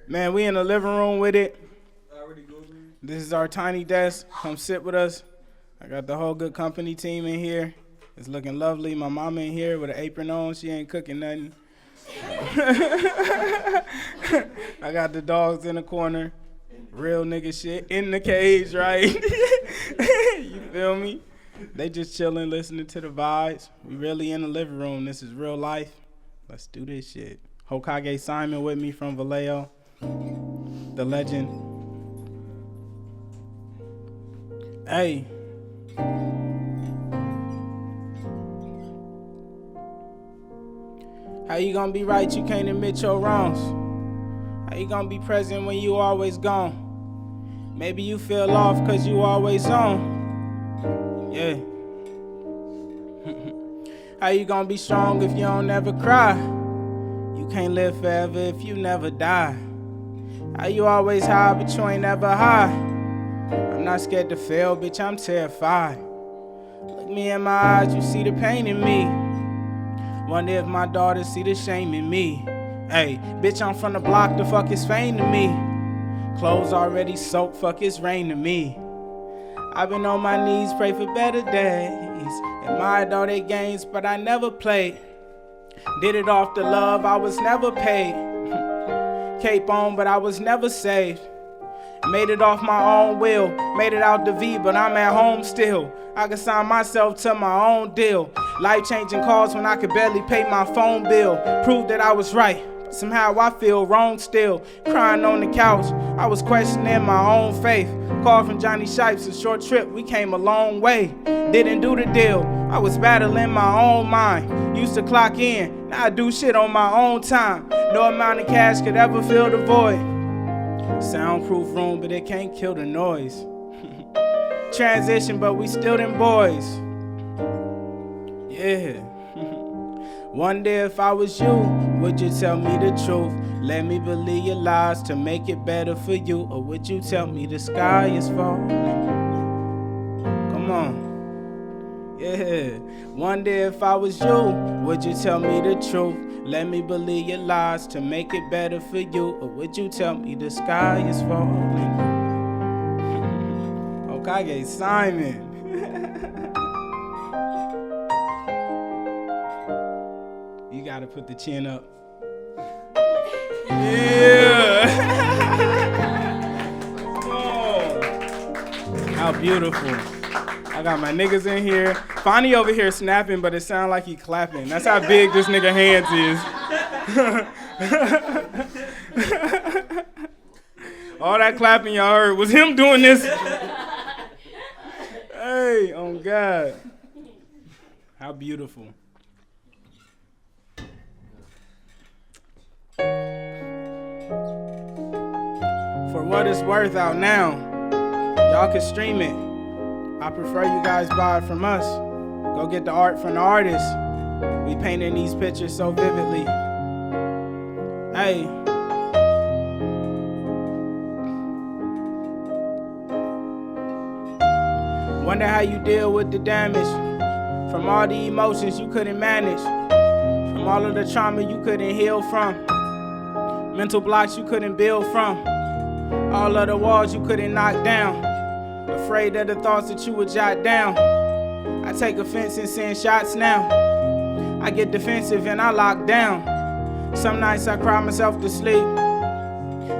Man, we in the living room with it. This is our tiny desk. Come sit with us. I got the whole Goodcompenny team in here. It's looking lovely. My mama in here with an apron on. She ain't cooking nothing. I got the dogs in the corner. Real nigga shit in the cage, right? You feel me? They just chilling, listening to the vibes. We really in the living room. This is real life. Let's do this shit. Hokage Simon with me from Vallejo. The legend. Hey. How you gonna be right? You can't admit your wrongs. How you gonna be present when you always gone? Maybe you feel off cause you always on. Yeah. How you gonna be strong if you don't never cry? You can't live forever if you never die. How you always high but you ain't never high? I'm not scared to fail, bitch, I'm terrified. Look me in my eyes, you see the pain in me. Wonder if my daughters see the shame in me. Hey, bitch, I'm from the block, the fuck is fame to me. Clothes already soaked, fuck it's rain to me. I've been on my knees, pray for better days. Admired all their games, but I never played. Did it off the love, I was never paid. Cape on, but I was never saved. Made it off my own will, made it out the V, but I'm at home still. I can sign myself to my own deal. Life-changing calls when I could barely pay my phone bill. Proved that I was right, but somehow I feel wrong still. Crying on the couch, I was questioning my own faith. Call from Johnny Shipes, a short trip, we came a long way. Didn't do the deal, I was battling my own mind. Used to clock in, now I do shit on my own time. No amount of cash could ever fill the void. Soundproof room, but it can't kill the noise. Transition, but we still them boys. Yeah. Wonder if I was you, would you tell me the truth? Let me believe your lies to make it better for you. Or would you tell me the sky is falling? Come on. Yeah. Wonder if I was you, would you tell me the truth? Let me believe your lies to make it better for you. Or would you tell me the sky is falling? Hokage Simon. You gotta put the chin up. Yeah. Oh. How beautiful. I got my niggas in here. Fonny over here snapping, but it sounds like he clapping. That's how big this nigga hands is. All that clapping y'all heard was him doing this. Hey, oh God. How beautiful. For what it's worth out now, y'all can stream it. I prefer you guys buy it from us. Go get the art from the artist. We painted these pictures so vividly. Hey. Wonder how you deal with the damage from all the emotions you couldn't manage, from all of the trauma you couldn't heal from, mental blocks you couldn't build from, all of the walls you couldn't knock down, afraid of the thoughts that you would jot down. I take offense in seeing shots now. I get defensive and I lock down. Some nights I cry myself to sleep.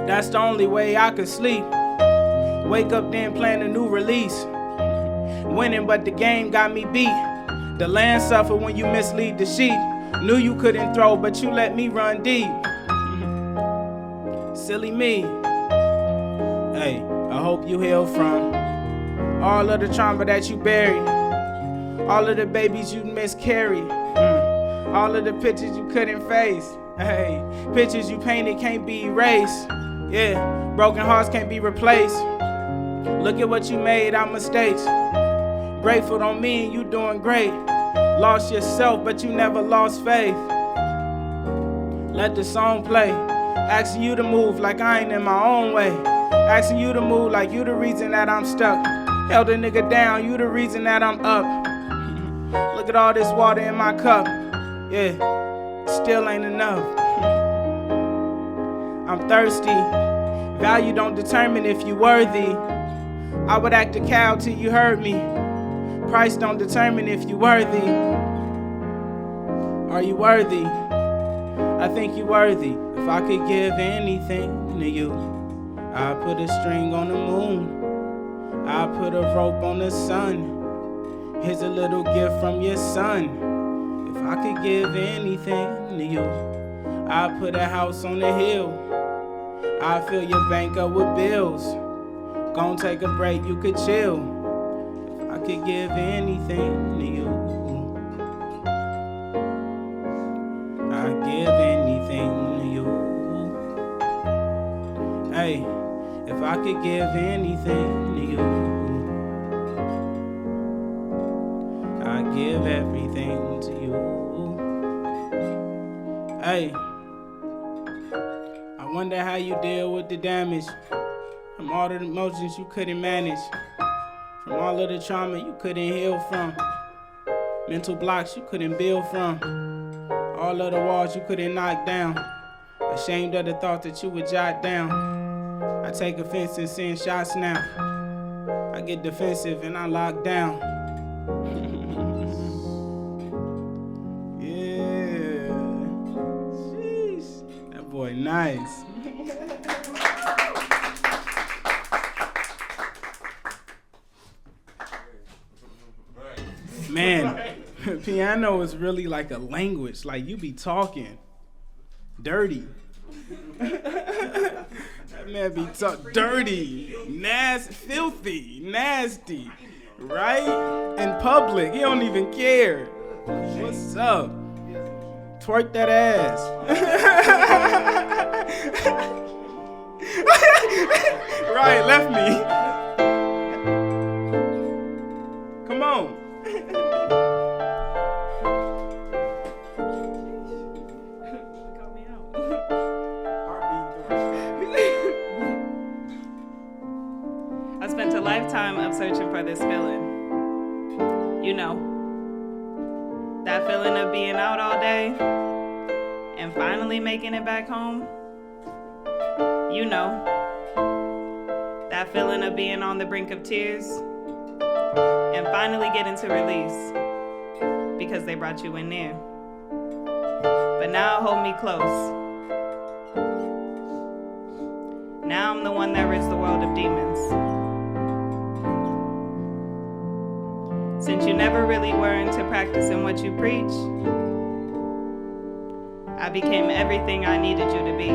That's the only way I could sleep. Wake up then plan a new release. Winning, but the game got me beat. The land suffer when you mislead the sheep. Knew you couldn't throw, but you let me run deep. Silly me. Hey, I hope you heal from all of the trauma that you buried, all of the babies you miscarried, all of the pictures you couldn't face. Hey, pictures you painted can't be erased. Yeah, broken hearts can't be replaced. Look at what you made, our mistakes. Grateful don't mean you doing great. Lost yourself, but you never lost faith. Let the song play. Asking you to move like I ain't in my own way. Asking you to move like you the reason that I'm stuck. Held a nigga down, you the reason that I'm up. Look at all this water in my cup. Yeah, still ain't enough. I'm thirsty. Value don't determine if you worthy. I would act a cow till you heard me. Price don't determine if you worthy. Are you worthy? I think you worthy. If I could give anything to you, I'd put a string on the moon. I'd put a rope on the sun. Here's a little gift from your son. If I could give anything to you, I'd put a house on the hill. I'd fill your bank up with bills. Gon' take a break, you could chill. If I could give anything to you, I'd give anything to you. Hey, if I could give anything to you, I'd give everything to you. Hey, I wonder how you deal with the damage from all the emotions you couldn't manage, from all of the trauma you couldn't heal from, mental blocks you couldn't build from, all of the walls you couldn't knock down, ashamed of the thought that you would jot down. I take offense in seeing shots now. I get defensive and I lock down. Yeah. Sheesh. That boy nice. Man, piano is really like a language. Like, you be talking dirty. That man be dirty, filthy, nasty, right? In public, he don't even care. What's up? Twerk that ass. Right, left me. Come on. I spent a lifetime of searching for this feeling. You know, that feeling of being out all day and finally making it back home. You know, that feeling of being on the brink of tears and finally getting to release because they brought you in there. But now hold me close. Now I'm the one that rids the world of demons. Since you never really were into practicing what you preach, I became everything I needed you to be.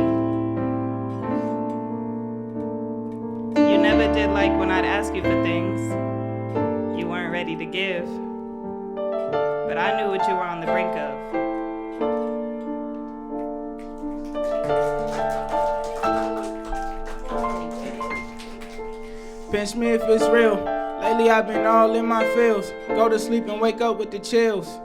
You never did like when I'd ask you for things you weren't ready to give, but I knew what you were on the brink of. Pinch me if it's real. Lately I've been all in my feels. Go to sleep and wake up with the chills.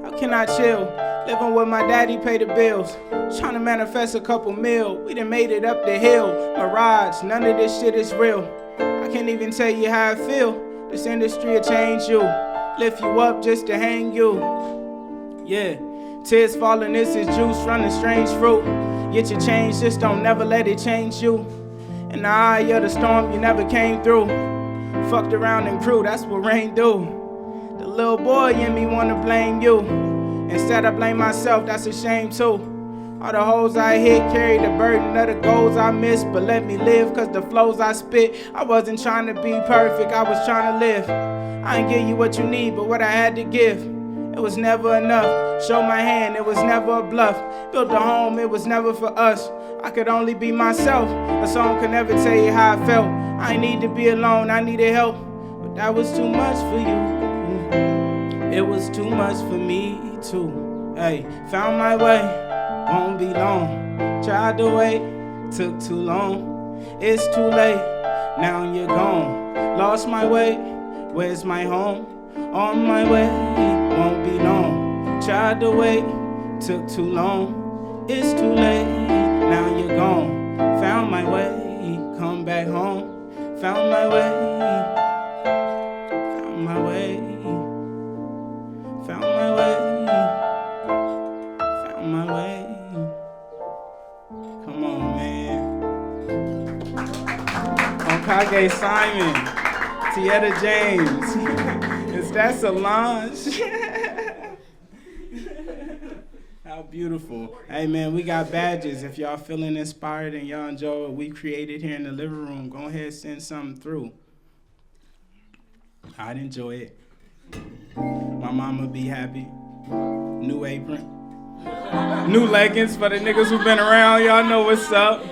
How can I chill? Living with my daddy, pay the bills. Trying to manifest a couple mil. We done made it up the hill. Mirage, none of this shit is real. I can't even tell you how I feel. This industry will change you. Lift you up just to hang you. Yeah, tears falling, this is juice from the strange fruit. Get your change, just don't never let it change you. In the eye of the storm, you never came through. Fucked around and grew, that's what rain do. The little boy in me wanna blame you. Instead I blame myself, that's a shame too. All the hoes I hit carry the burden of the goals I missed. But let me live, cause the flows I spit, I wasn't trying to be perfect, I was trying to live. I ain't give you what you need, but what I had to give. It was never enough. Show my hand, it was never a bluff. Built a home, it was never for us. I could only be myself. A song could never tell you how I felt. I ain't need to be alone, I needed help. But that was too much for you. It was too much for me too. Hey, found my way, won't be long. Tried to wait, took too long. It's too late, now you're gone. Lost my way, where's my home? On my way, won't be long. Tried to wait, took too long. It's too late, now you're gone. Found my way, come back home. Found my way, found my way, found my way, found my way. Come on, man. Hokage Simon, Tietta James. Is that Solange? How beautiful. Hey man, we got badges. If y'all feeling inspired and y'all enjoy what we created here in the living room, go ahead and send something through. I'd enjoy it. My mama be happy. New apron. New leggings for the niggas who been around. Y'all know what's up.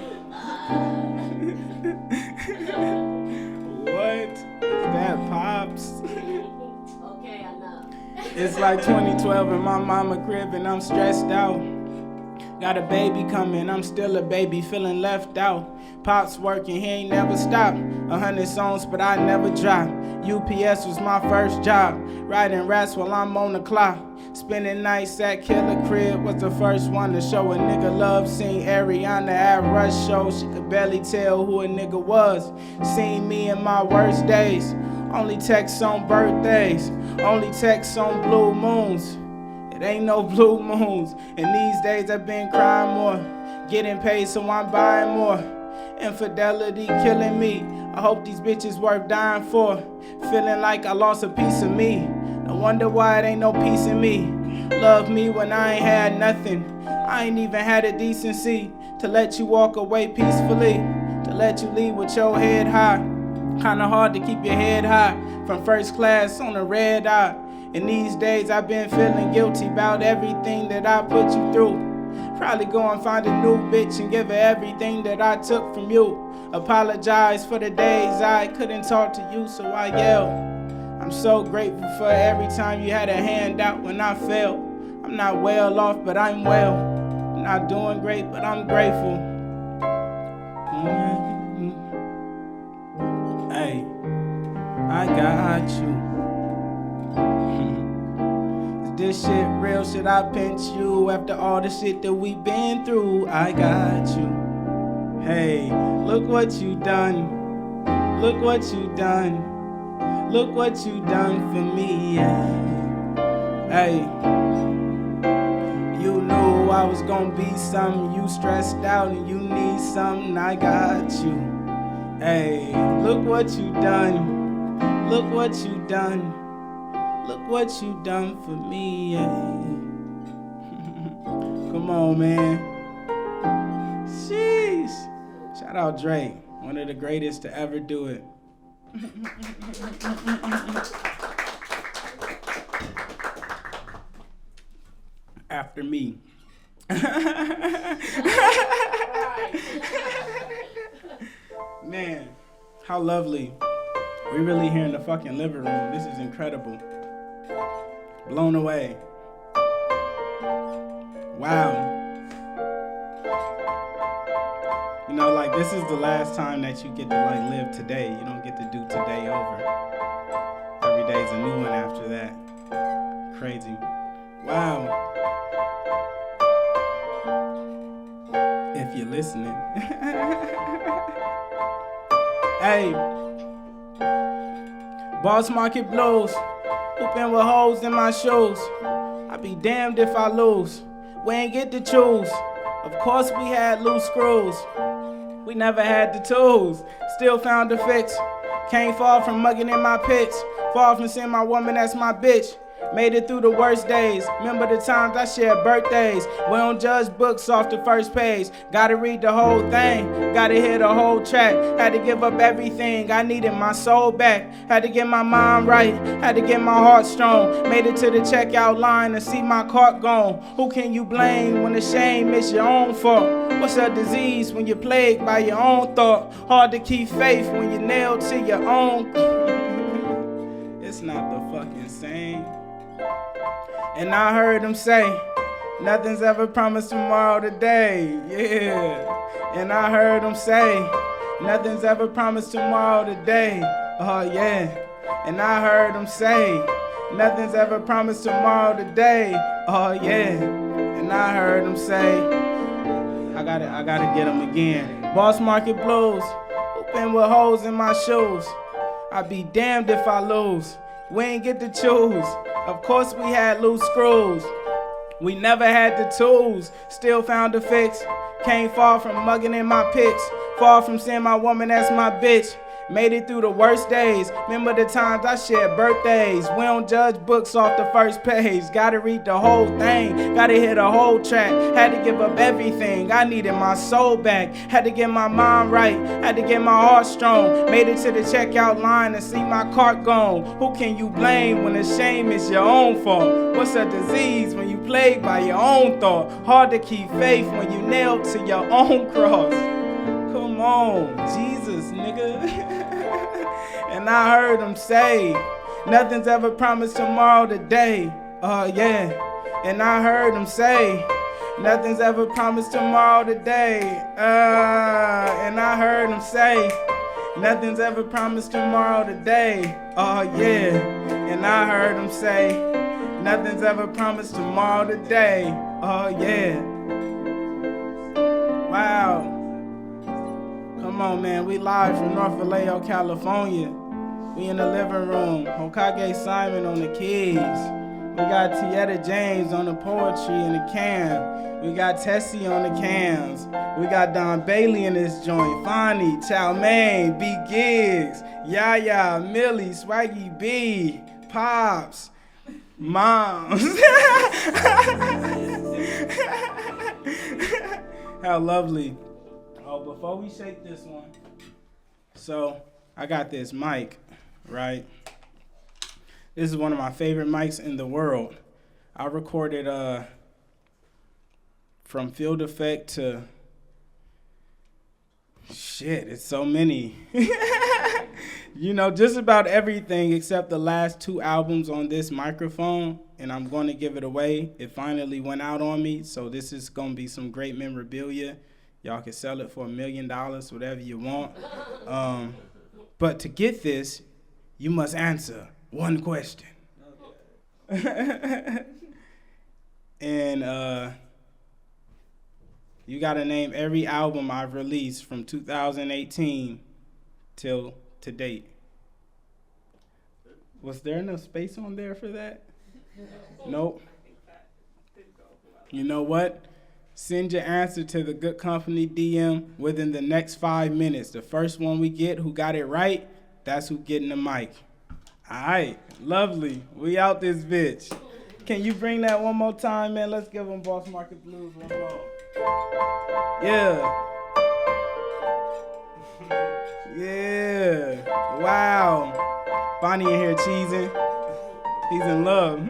What? Is that Pops? Okay, I know. It's like 2012 in my mama crib and I'm stressed out. Got a baby coming, I'm still a baby, feeling left out. Pops working, he ain't never stopped. 100 songs, but I never drop. UPS was my first job. Writing raps while I'm on the clock. Spending nights at Killer Crib was the first one to show a nigga love. Seen Ariana at Rush show, she could barely tell who a nigga was. Seen me in my worst days. Only texts on birthdays, only texts on blue moons. It ain't no blue moons. And these days I've been crying more. Getting paid so I'm buying more. Infidelity killing me. I hope these bitches worth dying for. Feeling like I lost a piece of me. No wonder why it ain't no peace in me. Love me when I ain't had nothing. I ain't even had a decency to let you walk away peacefully. To let you leave with your head high. Kinda hard to keep your head high. From first class on a red eye. And these days I've been feeling guilty about everything that I put you through. Probably go and find a new bitch and give her everything that I took from you. Apologize for the days I couldn't talk to you, so I yelled. I'm so grateful for every time you had a hand out when I fell. I'm not well off, but I'm well. I'm not doing great, but I'm grateful. Hey, I got you. This shit real, should I pinch you after all the shit that we been through? I got you. Hey, look what you done. Look what you done. Look what you done for me. Hey, you knew I was gonna be something. You stressed out and you need something. I got you. Hey, look what you done. Look what you done. Look what you done for me, yeah. Come on, man. Sheesh. Shout out Drake, one of the greatest to ever do it. After me. Man, how lovely. We really here in the fucking living room. This is incredible. Blown away. Wow. You know, like, this is the last time that you get to, like, live today. You don't get to do today over. Every day's a new one after that. Crazy. Wow. If you're listening. Hey. Boss Market Blues. Hooping with holes in my shoes. I be damned if I lose. We ain't get to choose. Of course we had loose screws. We never had the tools. Still found a fix. Can't fall from mugging in my pits. Fall from seeing my woman that's my bitch. Made it through the worst days. Remember the times I shared birthdays. We don't judge books off the first page. Gotta read the whole thing. Gotta hear the whole track. Had to give up everything. I needed my soul back. Had to get my mind right. Had to get my heart strong. Made it to the checkout line and see my cart gone. Who can you blame when the shame is your own fault? What's a disease when you're plagued by your own thought? Hard to keep faith when you're nailed to your own. It's not the fucking same. And I heard him say, nothing's ever promised tomorrow today. Yeah. And I heard him say, nothing's ever promised tomorrow today. Oh yeah. And I heard him say, nothing's ever promised tomorrow today. Oh yeah. And I heard him say, I gotta get him again. Boss Market Blues, hooping with holes in my shoes. I be damned if I lose. We ain't get to choose. Of course we had loose screws. We never had the tools. Still found a fix. Can't fall from mugging in my pics. Fall from seeing my woman as my bitch. Made it through the worst days. Remember the times I shared birthdays. We don't judge books off the first page. Gotta read the whole thing. Gotta hear the whole track. Had to give up everything. I needed my soul back. Had to get my mind right. Had to get my heart strong. Made it to the checkout line and see my cart gone. Who can you blame when the shame is your own fault? What's a disease when you plagued by your own thought? Hard to keep faith when you nailed to your own cross. Come on, Jesus, nigga. And I heard him say, nothing's ever promised tomorrow today. Yeah. And I heard him say, nothing's ever promised tomorrow today. And I heard him say, nothing's ever promised tomorrow today. Yeah. And I heard him say, nothing's ever promised tomorrow today. Yeah. Wow. Come on, man. We live from North Vallejo, California. We in the living room. Hokage Simon on the keys. We got Tietta James on the poetry and the cam. We got Tessie on the cams. We got Don Bailey in this joint. Fonny, Chow Mein, B Gigs, Yaya, Millie, Swaggy B, Pops, Moms. How lovely. Oh, before we shake this one, so I got this mic, right? This is one of my favorite mics in the world. I recorded from field effect to shit, it's so many. You know, just about everything except the last 2 albums on this microphone, and I'm going to give it away. It finally went out on me, so this is going to be some great memorabilia. Y'all can sell it for $1 million, whatever you want. But to get this, you must answer one question. And you got to name every album I've released from 2018 till to date. Was there enough space on there for that? Nope. You know what? Send your answer to the Goodcompenny DM within the next 5 minutes. The first one we get who got it right, that's who getting the mic. All right, lovely. We out this bitch. Can you bring that one more time, man? Let's give them Boss Market Blues one more. Yeah. Yeah. Wow. Bonnie in here cheesing. He's in love.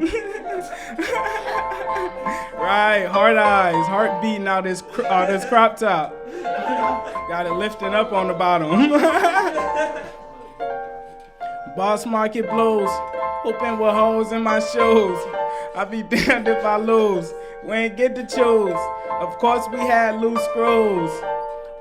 Right, hard eyes, heart beating out this crop top. Got it lifting up on the bottom. Boss Market Blues, hooping with holes in my shoes. I be damned if I lose. We ain't get to choose. Of course we had loose screws.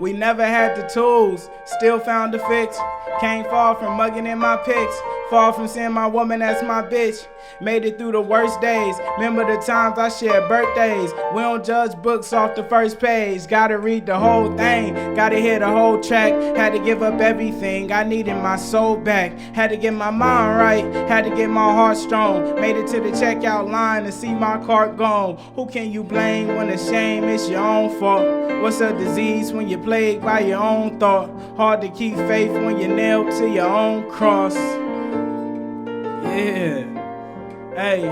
We never had the tools, still found a fix. Came far from mugging in my pics. Far from seeing my woman as my bitch. Made it through the worst days. Remember the times I shared birthdays. We don't judge books off the first page. Gotta read the whole thing. Gotta hear the whole track. Had to give up everything. I needed my soul back. Had to get my mind right. Had to get my heart strong. Made it to the checkout line to see my cart gone. Who can you blame when the shame is your own fault? What's a disease when you're plagued by your own thought? Hard to keep faith when you're nailed to your own cross. Yeah. Hey,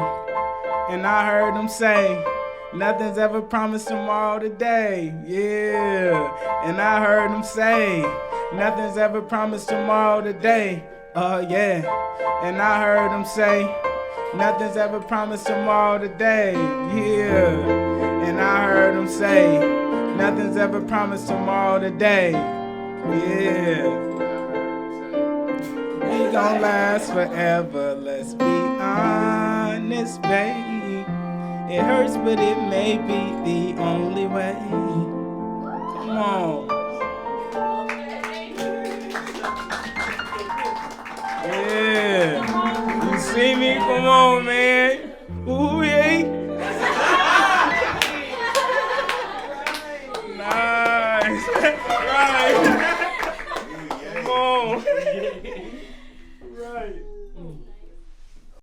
and I heard them say, nothing's ever promised tomorrow today. Yeah. And I heard them say, nothing's ever promised tomorrow today. Yeah. And I heard them say, nothing's ever promised tomorrow today. Yeah. And I heard them say, nothing's ever promised tomorrow today. Yeah. We gon' last forever, let's be honest, babe. It hurts, but it may be the only way. Come on. Yeah. You see me? Come on, man.